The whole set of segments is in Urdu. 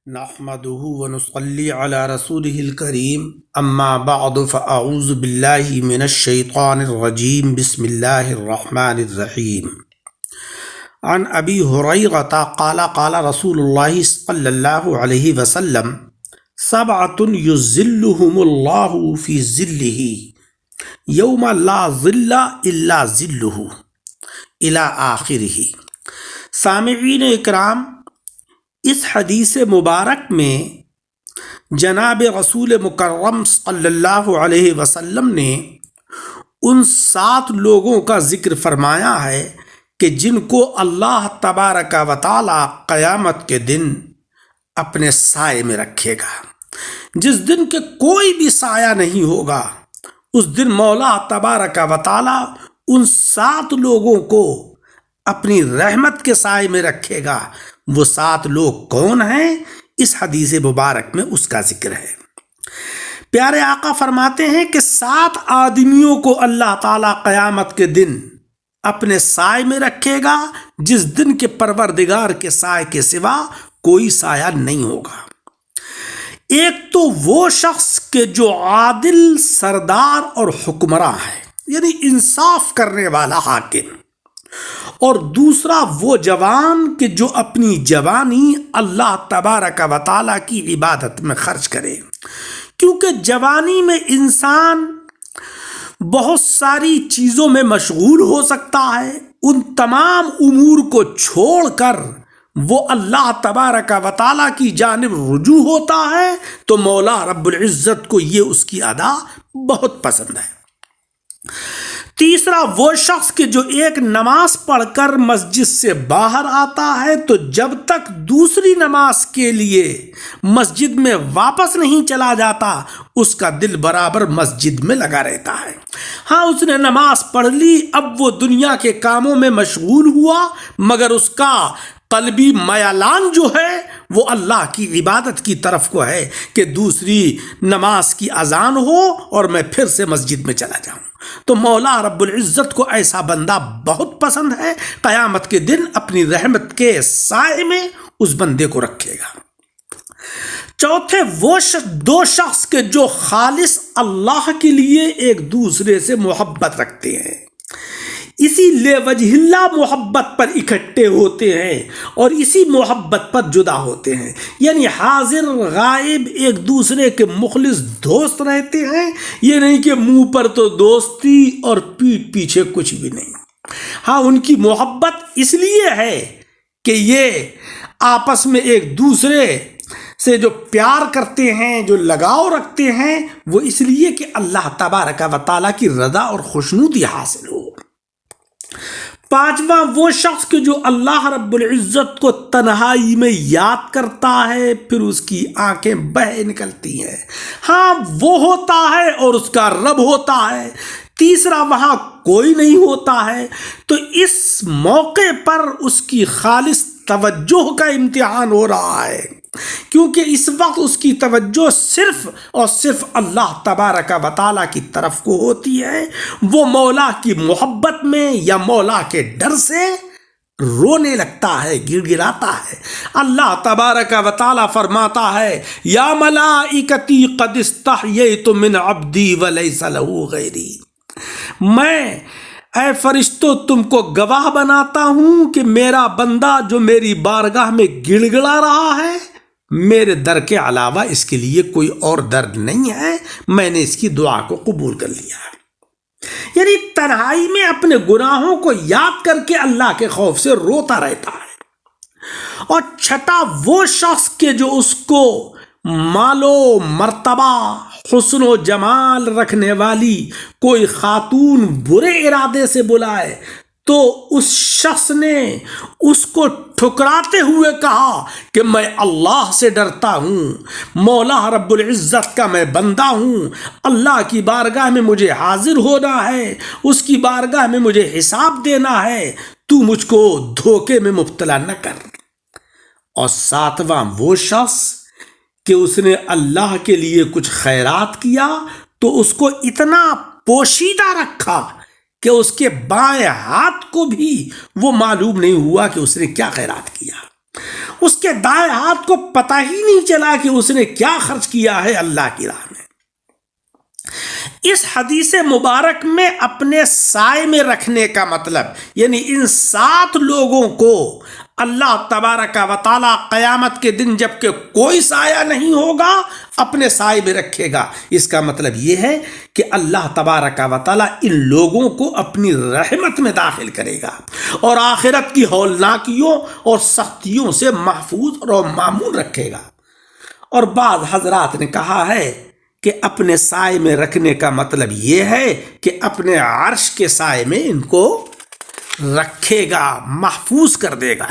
نحمده ونصلي على رسوله الكريم اما بعد فاعوذ بالله من الشيطان الرجيم بسم الله الرحمن الرحيم عن ابي هريرة قال قال رسول الله صلى الله عليه وسلم سبعة يظلهم الله في ظله يوم لا ظل الا ظله الى آخره۔ سامعین اکرام، اس حدیث مبارک میں جناب رسول مکرم صلی اللہ علیہ وسلم نے ان 7 لوگوں کا ذکر فرمایا ہے کہ جن کو اللہ تبارک و تعالی قیامت کے دن اپنے سائے میں رکھے گا۔ جس دن کے کوئی بھی سایہ نہیں ہوگا، اس دن مولا تبارک و تعالی ان 7 لوگوں کو اپنی رحمت کے سائے میں رکھے گا۔ وہ 7 لوگ کون ہیں؟ اس حدیث مبارک میں اس کا ذکر ہے۔ پیارے آقا فرماتے ہیں کہ 7 آدمیوں کو اللہ تعالیٰ قیامت کے دن اپنے سائے میں رکھے گا، جس دن کے پروردگار کے سائے کے سوا کوئی سایہ نہیں ہوگا۔ ایک تو وہ شخص کہ جو عادل سردار اور حکمراں ہے، یعنی انصاف کرنے والا حاکم، اور دوسرا وہ جوان کہ جو اپنی جوانی اللہ تبارک و تعالیٰ کی عبادت میں خرچ کرے، کیونکہ جوانی میں انسان بہت ساری چیزوں میں مشغول ہو سکتا ہے۔ ان تمام امور کو چھوڑ کر وہ اللہ تبارک و تعالیٰ کی جانب رجوع ہوتا ہے تو مولا رب العزت کو یہ اس کی ادا بہت پسند ہے۔ تیسرا وہ شخص کہ جو ایک نماز پڑھ کر مسجد سے باہر آتا ہے تو جب تک دوسری نماز کے لیے مسجد میں واپس نہیں چلا جاتا، اس کا دل برابر مسجد میں لگا رہتا ہے۔ ہاں، اس نے نماز پڑھ لی، اب وہ دنیا کے کاموں میں مشغول ہوا، مگر اس کا قلبی میلان جو ہے وہ اللہ کی عبادت کی طرف کو ہے کہ دوسری نماز کی اذان ہو اور میں پھر سے مسجد میں چلا جاؤں۔ تو مولا رب العزت کو ایسا بندہ بہت پسند ہے، قیامت کے دن اپنی رحمت کے سائے میں اس بندے کو رکھے گا۔ چوتھے وہ 2 شخص کے جو خالص اللہ کے لیے ایک دوسرے سے محبت رکھتے ہیں، اسی لوجہ اللہ محبت پر اکٹھے ہوتے ہیں اور اسی محبت پر جدا ہوتے ہیں، یعنی حاضر غائب ایک دوسرے کے مخلص دوست رہتے ہیں۔ یہ نہیں کہ منہ پر تو دوستی اور پیٹھ پیچھے کچھ بھی نہیں۔ ہاں، ان کی محبت اس لیے ہے کہ یہ آپس میں ایک دوسرے سے جو پیار کرتے ہیں، جو لگاؤ رکھتے ہیں، وہ اس لیے کہ اللہ تبارک و تعالیٰ کی رضا اور خوشنودی حاصل ہو۔ 5واں وہ شخص کہ جو اللہ رب العزت کو تنہائی میں یاد کرتا ہے، پھر اس کی آنکھیں بہہ نکلتی ہیں۔ ہاں، وہ ہوتا ہے اور اس کا رب ہوتا ہے، تیسرا وہاں کوئی نہیں ہوتا ہے۔ تو اس موقع پر اس کی خالص توجہ کا امتحان ہو رہا ہے، کیونکہ اس وقت اس کی توجہ صرف اور صرف اللہ تبارک و تعالیٰ کی طرف کو ہوتی ہے۔ وہ مولا کی محبت میں یا مولا کے ڈر سے رونے لگتا ہے، گڑ گڑاتا ہے۔ اللہ تبارک و تعالیٰ فرماتا ہے، یا ملائکتی قد استحییت من عبدی ولیس لہ غیری، میں اے فرشتوں تم کو گواہ بناتا ہوں کہ میرا بندہ جو میری بارگاہ میں گڑ گڑا رہا ہے، میرے در کے علاوہ اس کے لیے کوئی اور در نہیں ہے، میں نے اس کی دعا کو قبول کر لیا ہے۔ یعنی تنہائی میں اپنے گناہوں کو یاد کر کے اللہ کے خوف سے روتا رہتا ہے۔ اور 6واں وہ شخص کہ جو اس کو مال و مرتبہ، حسن و جمال رکھنے والی کوئی خاتون برے ارادے سے بلائے تو اس شخص نے اس کو ٹھکراتے ہوئے کہا کہ میں اللہ سے ڈرتا ہوں، مولا رب العزت کا میں بندہ ہوں، اللہ کی بارگاہ میں مجھے حاضر ہونا ہے، اس کی بارگاہ میں مجھے حساب دینا ہے، تو مجھ کو دھوکے میں مبتلا نہ کر۔ اور 7واں وہ شخص کہ اس نے اللہ کے لیے کچھ خیرات کیا تو اس کو اتنا پوشیدہ رکھا کہ اس کے بائیں ہاتھ کو بھی وہ معلوم نہیں ہوا کہ اس نے کیا خیرات کیا۔ اس کے دائیں ہاتھ کو پتہ ہی نہیں چلا کہ اس نے کیا خرچ کیا ہے اللہ کی راہ میں۔ اس حدیث مبارک میں اپنے سائے میں رکھنے کا مطلب یعنی ان 7 لوگوں کو اللہ تبارک و تعالیٰ قیامت کے دن جب کہ کوئی سایہ نہیں ہوگا اپنے سائے میں رکھے گا۔ اس کا مطلب یہ ہے کہ اللہ تبارک و تعالیٰ ان لوگوں کو اپنی رحمت میں داخل کرے گا اور آخرت کی ہولناکیوں اور سختیوں سے محفوظ اور مامون رکھے گا۔ اور بعض حضرات نے کہا ہے کہ اپنے سائے میں رکھنے کا مطلب یہ ہے کہ اپنے عرش کے سائے میں ان کو رکھے گا، محفوظ کر دے گا۔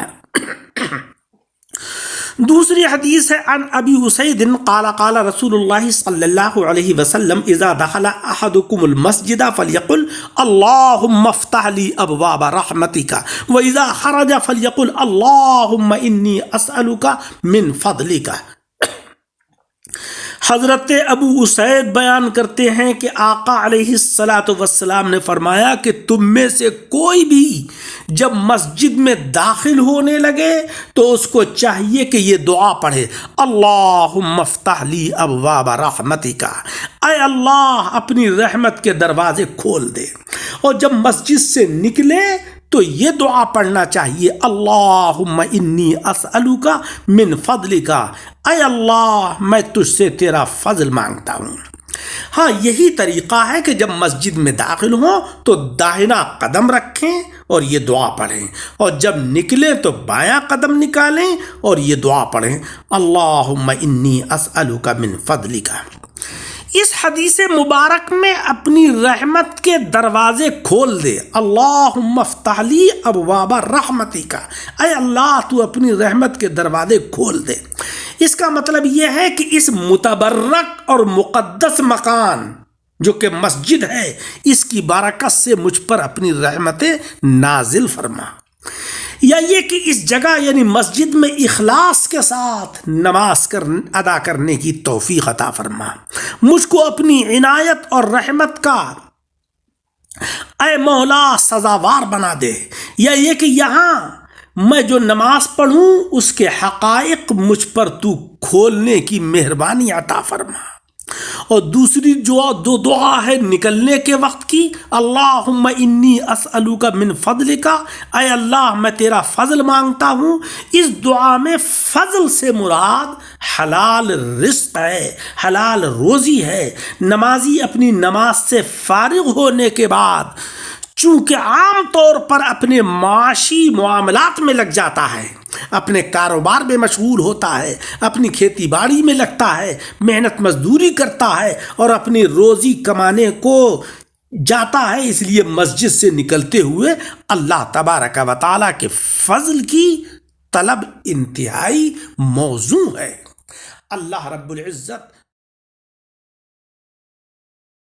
دوسری حدیث ہے عن ابی اسید قال قال رسول اللہ صلی اللہ علیہ وسلم اذا دخل احدکم المسجد فلیقل اللہم افتح لی ابواب رحمتک واذا خرج فلیقل اللہم انی اسألک من فضلک۔ حضرت ابو اسید بیان کرتے ہیں کہ آقا علیہ الصلاۃ والسلام نے فرمایا کہ تم میں سے کوئی بھی جب مسجد میں داخل ہونے لگے تو اس کو چاہیے کہ یہ دعا پڑھے، اللہم افتح لی ابواب رحمتک، اے اللہ اپنی رحمت کے دروازے کھول دے۔ اور جب مسجد سے نکلے تو یہ دعا پڑھنا چاہیے، اللہم انی اسألک من فضلک، اے اللہ میں تجھ سے تیرا فضل مانگتا ہوں۔ ہاں یہی طریقہ ہے کہ جب مسجد میں داخل ہوں تو داہنا قدم رکھیں اور یہ دعا پڑھیں، اور جب نکلیں تو بایاں قدم نکالیں اور یہ دعا پڑھیں، اللہم انی اسألک من فضلک۔ اس حدیث مبارک میں اپنی رحمت کے دروازے کھول دے، اللہم افتح لی ابواب رحمتک، اے اللہ تو اپنی رحمت کے دروازے کھول دے۔ اس کا مطلب یہ ہے کہ اس متبرک اور مقدس مکان جو کہ مسجد ہے اس کی برکت سے مجھ پر اپنی رحمتیں نازل فرما، یا یہ کہ اس جگہ یعنی مسجد میں اخلاص کے ساتھ نماز ادا کرنے کی توفیق عطا فرما، مجھ کو اپنی عنایت اور رحمت کا اے مولا سزاوار بنا دے، یا یہ کہ یہاں میں جو نماز پڑھوں اس کے حقائق مجھ پر تو کھولنے کی مہربانی عطا فرما۔ اور دوسری جو دعا ہے نکلنے کے وقت کی، اللہم انی اسألک من فضلک، اے اللہ میں تیرا فضل مانگتا ہوں۔ اس دعا میں فضل سے مراد حلال رزق ہے، حلال روزی ہے۔ نمازی اپنی نماز سے فارغ ہونے کے بعد چونکہ عام طور پر اپنے معاشی معاملات میں لگ جاتا ہے، اپنے کاروبار میں مشغول ہوتا ہے، اپنی کھیتی باڑی میں لگتا ہے، محنت مزدوری کرتا ہے اور اپنی روزی کمانے کو جاتا ہے، اس لیے مسجد سے نکلتے ہوئے اللہ تبارک و تعالیٰ کے فضل کی طلب انتہائی موزوں ہے۔ اللہ رب العزت